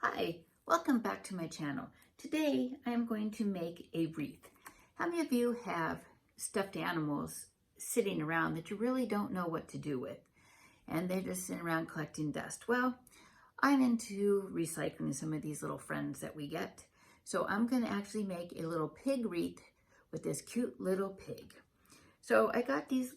Hi, welcome back to my channel. Today I am going to make a wreath. How many of you have stuffed animals sitting around that you really don't know what to do with and they're just sitting around collecting dust? Well, I'm into recycling some of these little friends that we get. So I'm going to actually make a little pig wreath with this cute little pig. So I got these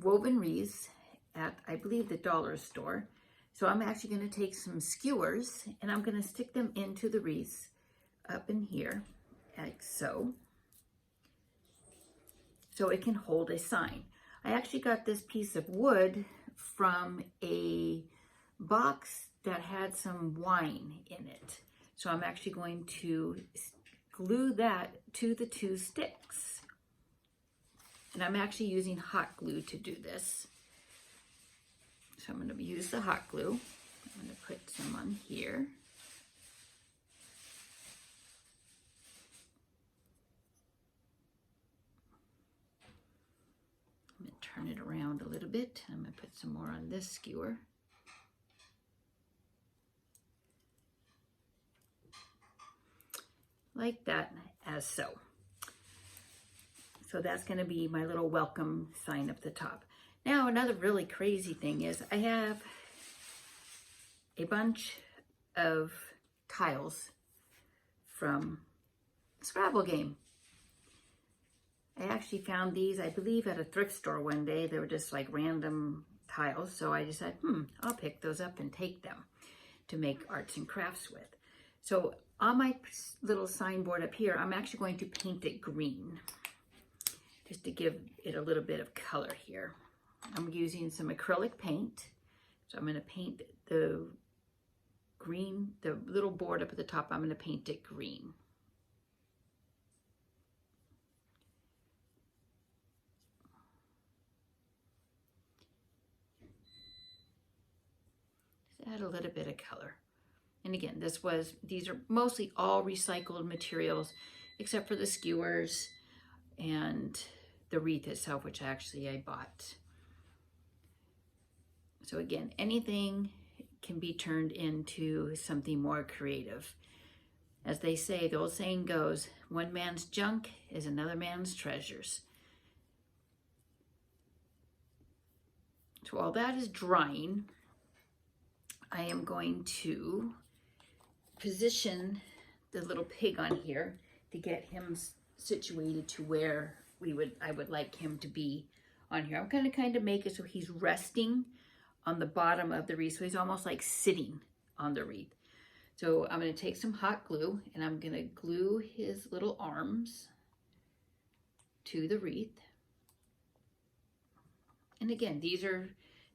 woven wreaths at, I believe, the dollar store. So I'm actually going to take some skewers and I'm going to stick them into the wreaths up in here, like so. So it can hold a sign. I actually got this piece of wood from a box that had some wine in it. So I'm actually going to glue that to the two sticks. And I'm actually using hot glue to do this. So I'm going to use the hot glue. I'm going to put some on here. I'm going to turn it around a little bit. I'm going to put some more on this skewer. Like that, as so. So that's going to be my little welcome sign up the top. Now, another really crazy thing is I have a bunch of tiles from a Scrabble game. I actually found these, I believe, at a thrift store one day. They were just like random tiles. So I decided, I'll pick those up and take them to make arts and crafts with. So on my little signboard up here, I'm actually going to paint it green, just to give it a little bit of color here. I'm using some acrylic paint. So I'm going to paint the green, the little board up at the top, I'm going to paint it green. Just add a little bit of color. And again, these are mostly all recycled materials, except for the skewers and the wreath itself, which actually I bought. So again, anything can be turned into something more creative. As they say, the old saying goes, one man's junk is another man's treasures. So while that is drying, I am going to position the little pig on here to get him situated to where I would like him to be on here. I'm going to kind of make it so he's resting on the bottom of the wreath. So he's almost like sitting on the wreath. So I'm going to take some hot glue and I'm going to glue his little arms to the wreath. And again, these are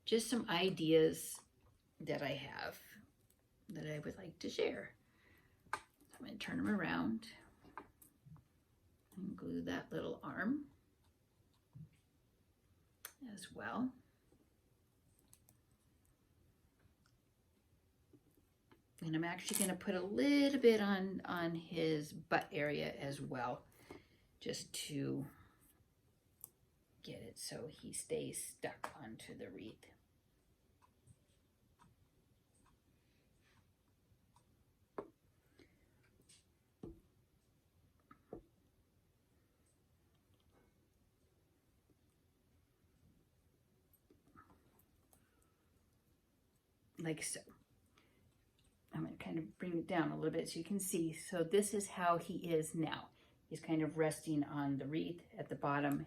just some ideas that I have that I would like to share. I'm going to turn them around and glue that little arm as well. And I'm actually going to put a little bit on his butt area as well, just to get it so he stays stuck onto the wreath. Like so. I'm going to kind of bring it down a little bit so you can see. So this is how he is now. He's kind of resting on the wreath at the bottom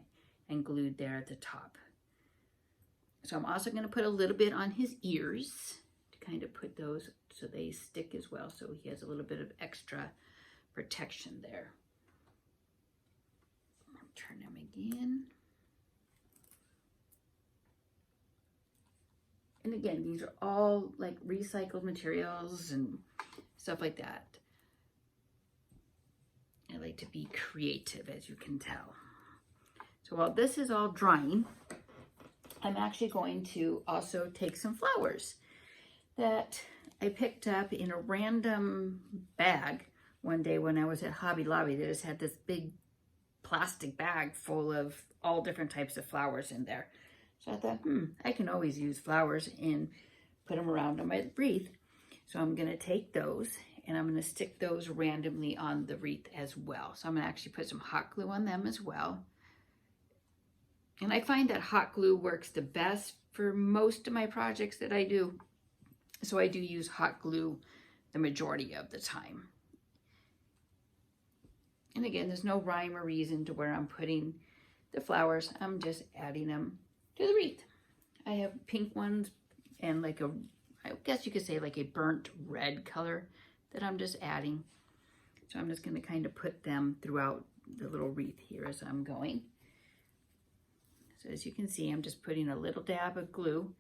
and glued there at the top. So I'm also going to put a little bit on his ears to kind of put those so they stick as well. So he has a little bit of extra protection there. Turn them again. And again, these are all like recycled materials and stuff like that. I like to be creative, as you can tell. So while this is all drying, I'm actually going to also take some flowers that I picked up in a random bag one day when I was at Hobby Lobby. They just had this big plastic bag full of all different types of flowers in there. So I thought, I can always use flowers and put them around on my wreath. So I'm gonna take those and I'm gonna stick those randomly on the wreath as well. So I'm gonna actually put some hot glue on them as well. And I find that hot glue works the best for most of my projects that I do. So I do use hot glue the majority of the time. And again, there's no rhyme or reason to where I'm putting the flowers. I'm just adding them to the wreath. I have pink ones and like a, I guess you could say like a burnt red color that I'm just adding. So I'm just going to kind of put them throughout the little wreath here as I'm going. So as you can see, I'm just putting a little dab of glue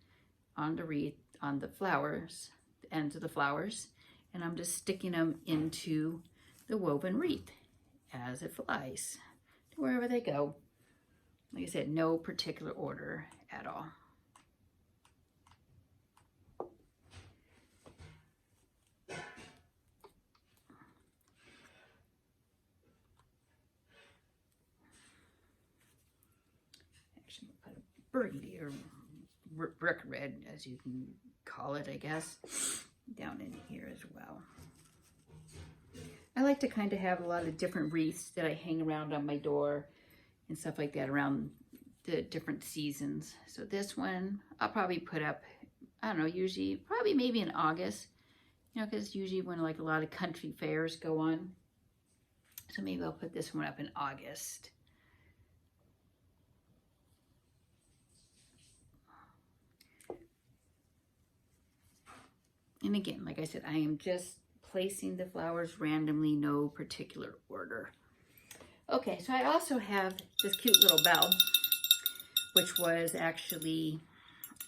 on the wreath, on the flowers, the ends of the flowers, and I'm just sticking them into the woven wreath as it flies to wherever they go. Like I said, no particular order at all. Actually, I'll put a burgundy or brick red, as you can call it, I guess, down in here as well. I like to kind of have a lot of different wreaths that I hang around on my door and stuff like that around the different seasons. So this one, I'll probably put up, I don't know, usually, probably maybe in August, you know, because usually when like a lot of country fairs go on. So maybe I'll put this one up in August. And again, like I said, I am just placing the flowers randomly, no particular order. Okay, so I also have this cute little bell, which was actually,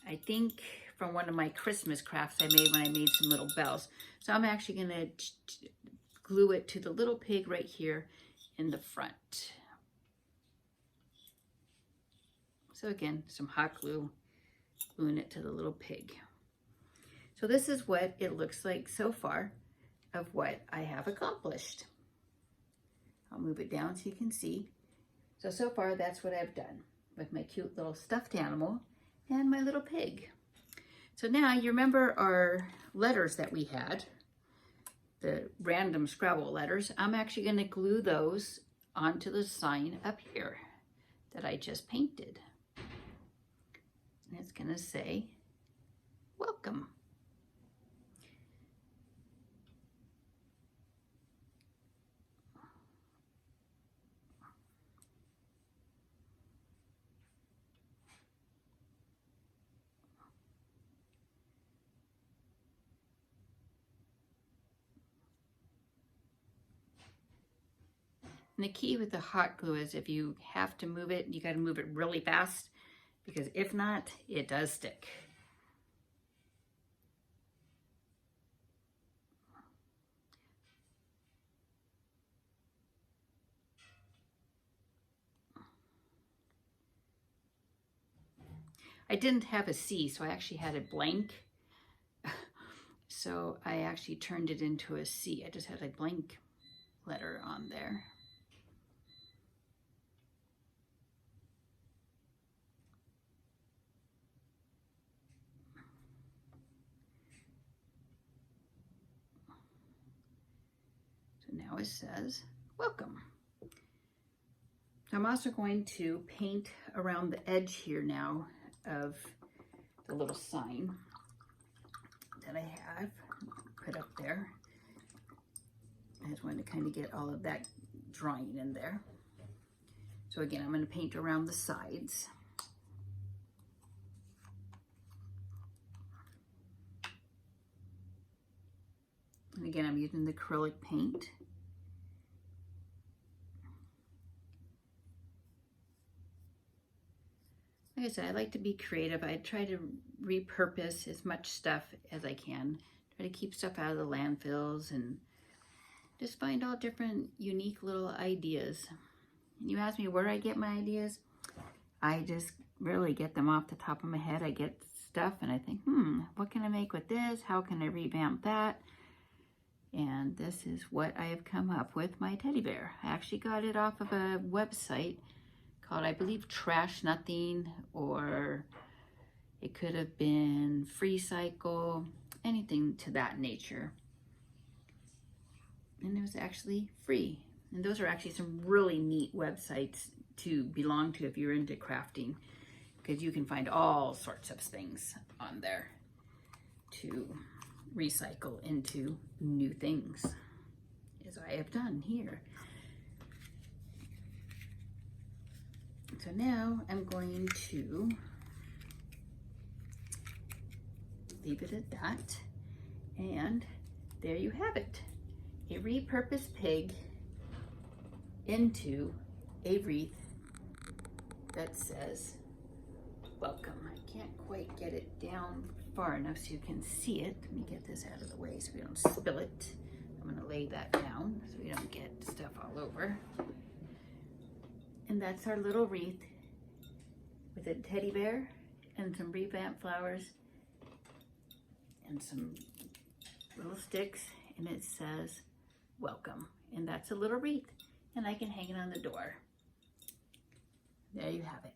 I think, from one of my Christmas crafts I made when I made some little bells. So I'm actually gonna glue it to the little pig right here in the front. So again, some hot glue, gluing it to the little pig. So this is what it looks like so far of what I have accomplished. I'll move it down so you can see. So far that's what I've done with my cute little stuffed animal and my little pig. So now you remember our letters that we had, the random Scrabble letters. I'm actually going to glue those onto the sign up here that I just painted. And it's going to say, welcome. And the key with the hot glue is if you have to move it, you got to move it really fast, because if not, it does stick. I didn't have a C, so I actually had it blank. So I actually turned it into a C. I just had a blank letter on there. So now it says, welcome. I'm also going to paint around the edge here now of the little sign that I have put up there. I just wanted to kind of get all of that drawing in there. So again, I'm going to paint around the sides. And again, I'm using the acrylic paint. Like I said, I like to be creative. I try to repurpose as much stuff as I can. Try to keep stuff out of the landfills and just find all different unique little ideas. And you ask me where I get my ideas, I just really get them off the top of my head. I get stuff and I think, what can I make with this? How can I revamp that? And this is what I have come up with, my teddy bear. I actually got it off of a website called, I believe, Trash Nothing, or it could have been Free Cycle. anything to that nature. And it was actually free. And those are actually some really neat websites to belong to if you're into crafting, because you can find all sorts of things on there to recycle into new things, as I have done here. So now I'm going to leave it at that. And there you have it. A repurposed pig into a wreath that says, welcome. I can't quite get it down far enough so you can see it. Let me get this out of the way so we don't spill it. I'm gonna lay that down so we don't get stuff all over. And that's our little wreath with a teddy bear and some revamped flowers and some little sticks, and it says welcome. And that's a little wreath, and I can hang it on the door. There you have it.